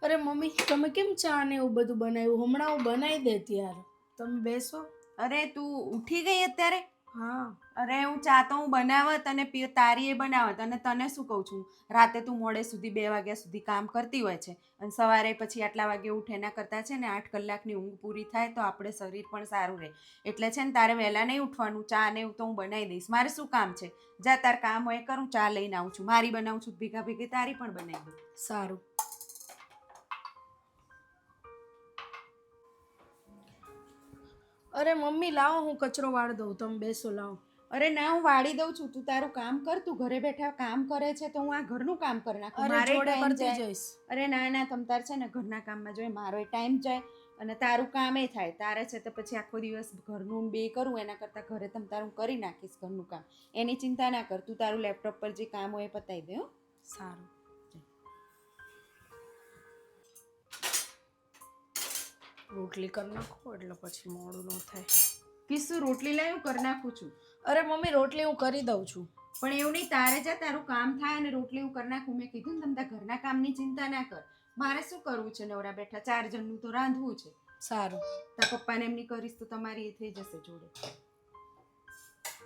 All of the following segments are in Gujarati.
અરે મમ્મી, તમે કેમ ચા ને એવું બધું બનાવ્યું? હમણાં હું બનાવી દેતી યાર. તમે બેસો. અરે તું ઉઠી ગઈ અત્યારે? હા. અરે હું ચા તો હું બનાવત અને તારી એ બનાવત, અને તને શું કહું છું, રાતે તું મોડે સુધી 2 વાગ્યા સુધી કામ કરતી હોય છે અને સવારે પછી આટલા વાગે ઉઠે. એના કરતાં છે ને 8 કલાકની ઊંઘ પૂરી થાય તો આપણે શરીર પણ સારું રહે. એટલે છે ને તારે વહેલા નહીં ઉઠવાનું. ચા ને એવું તો હું બનાવી દઈશ. મારે શું કામ છે? જા, તાર કામ હોય કરું, ચા લઈને આવું છું. મારી બનાવું છું, ભેગા ભેગી તારી પણ બનાવી દઉં. સારું. અરે મમ્મી, લાવો હું કચરો વાળી દઉં. તમે બેસો, લાવો. અરે ના, હું વાળી દઉં છું. તું તારું કામ કર. તું ઘરે બેઠા કામ કરે છે તો હું આ ઘરનું કામ કરી નાખું. અરે મારે જોડે ટાઈમ કરતી જાય. જઈશ. અરે ના ના, તમ તાર છે ને ઘરના કામમાં જોઈએ, મારો ટાઈમ જાય અને તારું કામ એ થાય. તારે છે તો પછી આખો દિવસ ઘરનું બે કરું એના કરતાં ઘરે તમ તારું કરી નાખીશ ઘરનું કામ. એની ચિંતા ના કર. તું તારું લેપટોપ પર જે કામ હોય એ પતાવી દે. હો, સારું. રોટલી કરી નાખો એટલે પછી મોડું ન થાય. કિસ્સું રોટલી લાવ્યું કરી નાખું છું. અરે મમ્મી, રોટલી હું કરી દઉં છું. પણ એવું નહીં, તારે જા, તારું કામ થાય અને રોટલી હું કરી નાખું. મેં કીધું ને, તમ ઘરના કામની ચિંતા ના કર. મારે શું કરવું છે? નવરા બેઠા 4 જણનું તો રાંધવું છે. સારું. તાર પપ્પાને એમની કરીશ તો તમારી એ થઈ જશે જોડે.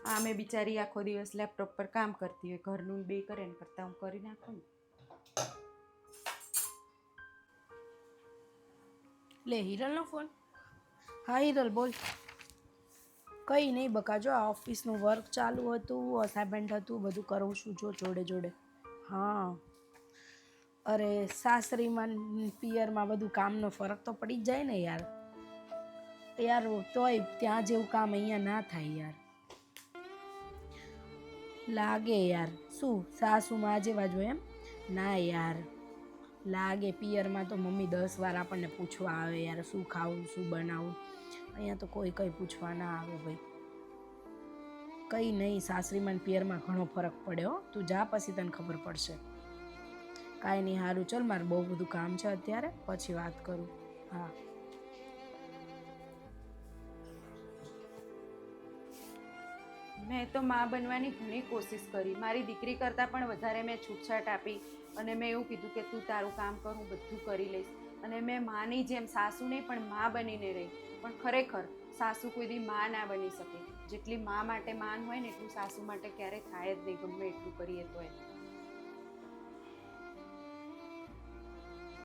આ મેં બિચારી આખો દિવસ લેપટોપ પર કામ કરતી હોય, ઘરનું બે કરે ને કરતાં હું કરી નાખું ને. લે, હિરલનો ફોન. હા હિરલ, બોલ. કંઈ નહીં બકા, જો આ ઓફિસનું વર્ક ચાલુ હતું, અસાઇનમેન્ટ હતું, બધું કરું છું જો જોડે જોડે. હા. અરે સાસરીમાં પિયરમાં બધું કામનો ફરક તો પડી જ જાય ને યાર. યાર તોય ત્યાં જેવું કામ અહીંયા ના થાય યાર. લાગે યાર. શું સાસુમાં જેવા જો એમ? ના યાર, લાગે. પિયરમાં તો મમ્મી 10 વાર આપણને પૂછવા આવે યાર, શું ખાવું, શું બનાવું. અહીંયા તો કોઈ કંઈ પૂછવા ના આવે ભાઈ. કંઈ નહીં, સાસરીમાં પિયરમાં ઘણો ફરક પડ્યો. તું જા, પછી તને ખબર પડશે. કાંઈ નહીં, સારું ચલ, મારે બહુ બધું કામ છે અત્યારે, પછી વાત કરું. હા. મેં તો માં બનવાની ઘણી કોશિશ કરી. મારી દીકરી કરતાં પણ વધારે મેં છૂટછાટ આપી અને મેં એવું કીધું કે તું તારું કામ કર, હું બધું કરી લઈશ. અને મેં માની જેમ સાસુ નહીં પણ માં બનીને રહી. પણ ખરેખર સાસુ કોઈ દી માં ના બની શકે. જેટલી માં માટે માન હોય ને એટલું સાસુ માટે ક્યારેય થાય જ નહીં, ગમે એટલું કરીએ તો.